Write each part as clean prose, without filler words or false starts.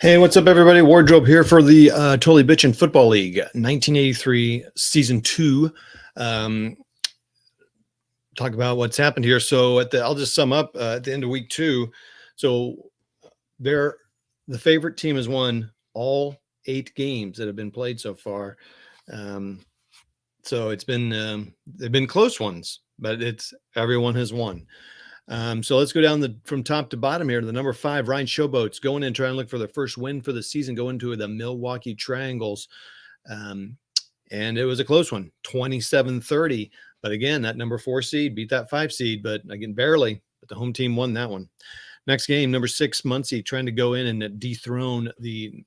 Hey, what's up, everybody? Wardrobe here for the Totally Bitchin' Football League 1983 Season 2. Um, talk about what's happened here. So I'll just sum up at the end of week 2. So the favorite team has won all 8 games that have been played so far. So they've been close ones, but everyone has won. So let's go down from top to bottom here to the number 5, Ryan Showboats, going in trying to look for their first win for the season, going to the Milwaukee Triangles. And it was a close one, 27-30. But again, that number 4 seed beat that 5 seed, but again, barely. But the home team won that one. Next game, number 6, Muncie, trying to go in and dethrone the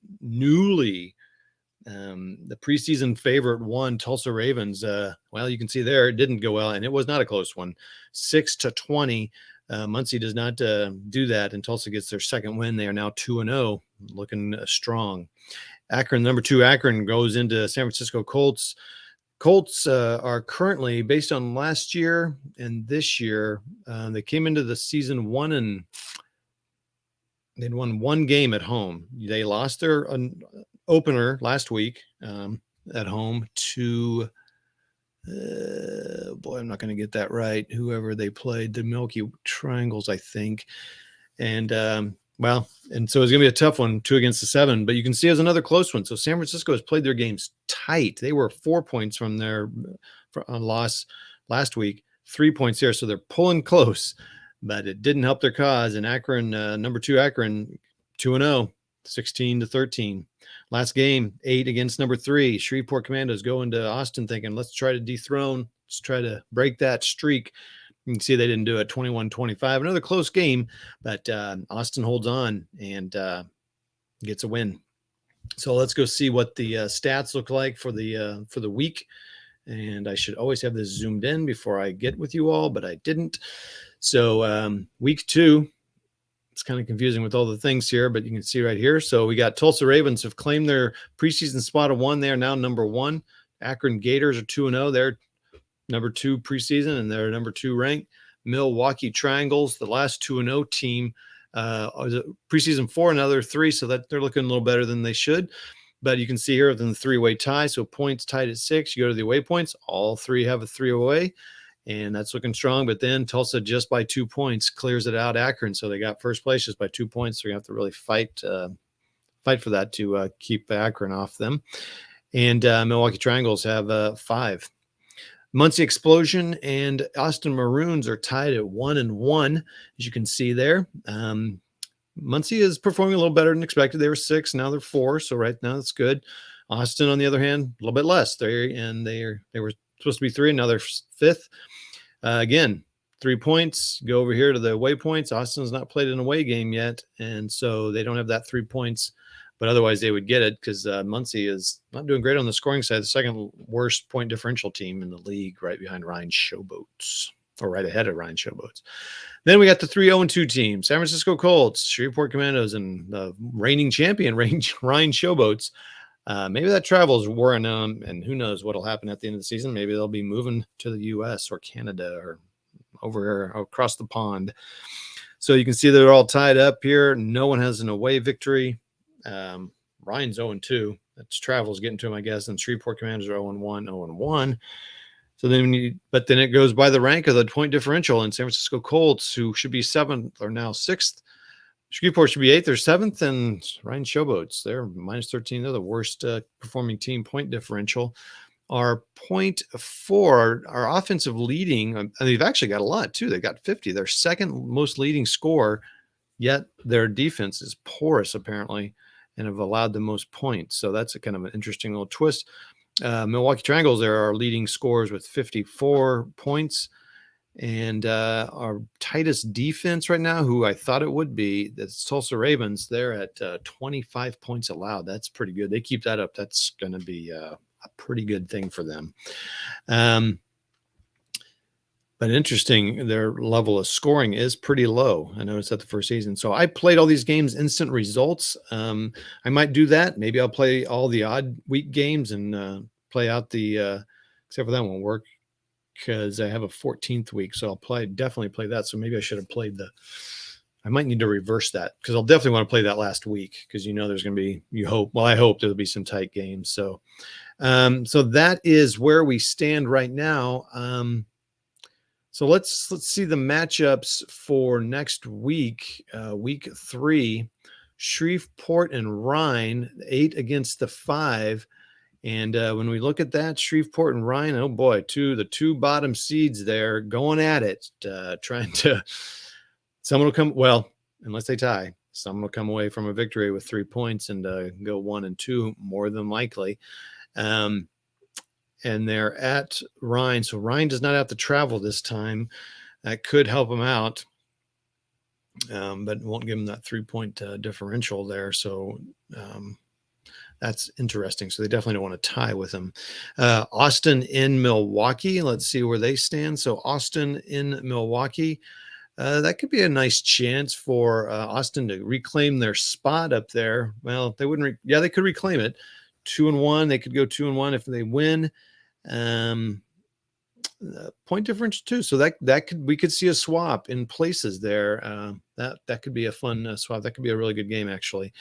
the preseason favorite one, Tulsa Ravens. Well, you can see there it didn't go well, and it was not a close one, 6-20. Muncie does not do that, and Tulsa gets their second win. They are now 2-0, looking strong. Akron, number 2, Akron goes into San Francisco Colts. Colts are currently, based on last year and this year, they came into the season they'd won 1 game at home. They lost their opener last week at home to I'm not going to get that right. Whoever they played, the Milwaukee Triangles, I think. And so it's going to be a tough one, 2 against the 7. But you can see it was another close one. So San Francisco has played their games tight. They were 4 points from their loss last week, 3 points here. So they're pulling close, but it didn't help their cause. And Akron, number 2, Akron, 2-0, 16-13. Last game, 8 against number 3. Shreveport Commandos go into Austin thinking, let's try to break that streak. You can see they didn't do it, 21-25. Another close game, but Austin holds on and gets a win. So let's go see what the stats look like for the week. And I should always have this zoomed in before I get with you all, but I didn't. So week 2, it's kind of confusing with all the things here, but you can see right here. So we got Tulsa Ravens have claimed their preseason spot of 1. They are now number 1. Akron Gators are 2-0. They're number 2 preseason, and they're number 2 ranked. Milwaukee Triangles, the last 2-0 team, preseason 4, another 3, so that they're looking a little better than they should. But you can see here within the 3-way tie, so points tied at 6. You go to the away points, all 3 have a 3 away. And that's looking strong. But then Tulsa, just by 2 points, clears it out Akron. So they got first place just by 2 points. So you have to really fight for that to keep Akron off them. And Milwaukee Triangles have 5. Muncie Explosion and Austin Maroons are tied at 1-1, as you can see there. Muncie is performing a little better than expected. They were 6, now they're 4. So right now that's good. Austin, on the other hand, a little bit less. They were supposed to be 3, and now they're 5th. Again, 3 points. Go over here to the away points. Austin's not played an away game yet, and so they don't have that 3 points. But otherwise, they would get it because Muncie is not doing great on the scoring side. The second worst point differential team in the league, right behind Ryan Showboats, or right ahead of Ryan Showboats. Then we got the 3-0-2 team: San Francisco Colts, Shreveport Commandos, and the reigning champion, Ryan Showboats. Maybe that travel's wearing them, and who knows what'll happen at the end of the season. Maybe they'll be moving to the U.S. or Canada or over across the pond. So you can see they're all tied up here. No one has an away victory. Ryan's 0-2. That's travel's getting to him, I guess. And Shreveport Commanders are 0-1, 0-1. So then, but then it goes by the rank of the point differential. And San Francisco Colts, who should be 7th, are now 6th. Shreveport should be 8th or 7th, and Ryan Showboats, they're -13. They're the worst performing team point differential. Our 0.4, our offensive leading, and they've actually got a lot too. They've got 50. Their second most leading score, yet their defense is porous apparently, and have allowed the most points. So that's a kind of an interesting little twist. Milwaukee Triangles, there are leading scores with 54 points. And our tightest defense right now, who I thought it would be, that's Tulsa Ravens. They're at 25 points allowed. That's pretty good. They keep that up. That's going to be a pretty good thing for them. But interesting, their level of scoring is pretty low. I noticed that the first season. So I played all these games instant results. I might do that. Maybe I'll play all the odd week games and play out the except for that won't work, because I have a 14th week, so I'll definitely play that. So maybe I should have played I might need to reverse that because I'll definitely want to play that last week because there's going to be I hope there'll be some tight games. So that is where we stand right now. So let's see the matchups for next week, week 3. Shreveport and Rhine, 8 against the 5. And when we look at that, Shreveport and Rhine, oh boy, the two bottom seeds there going at it, trying to. Someone will come, well, unless they tie, someone will come away from a victory with 3 points and go 1 and 2, more than likely. And they're at Rhine, so Rhine does not have to travel this time. That could help them out, but won't give them that 3-point differential there. So that's interesting. So they definitely don't want to tie with them. Austin in Milwaukee. Let's see where they stand. So Austin in Milwaukee. That could be a nice chance for Austin to reclaim their spot up there. Well, they wouldn't. They could reclaim it. 2-1. They could go 2-1 if they win. Point difference too. So we could see a swap in places there. That could be a fun swap. That could be a really good game actually.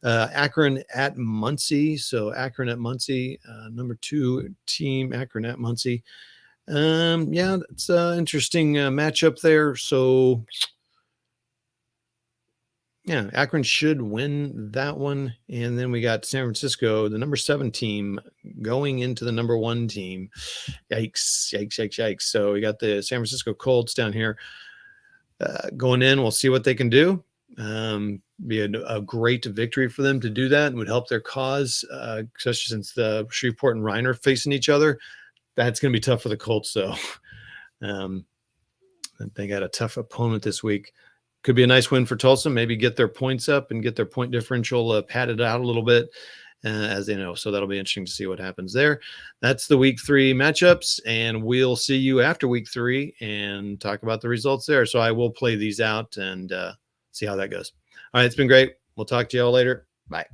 Akron at Muncie. So Akron at Muncie, number 2 team. Akron at Muncie. It's an interesting matchup there. So yeah, Akron should win that one. And then we got San Francisco, the number 7 team, going into the number 1 team. Yikes, yikes, yikes, yikes. So we got the San Francisco Colts down here going in. We'll see what they can do. Be a great victory for them to do that and would help their cause, especially since the Shreveport and Rhine are facing each other. That's going to be tough for the Colts, though. They got a tough opponent this week. Could be a nice win for Tulsa. Maybe get their points up and get their point differential padded out a little bit, as they know. So that'll be interesting to see what happens there. That's the week 3 matchups, and we'll see you after week 3 and talk about the results there. So I will play these out and see how that goes. All right, it's been great. We'll talk to you all later. Bye.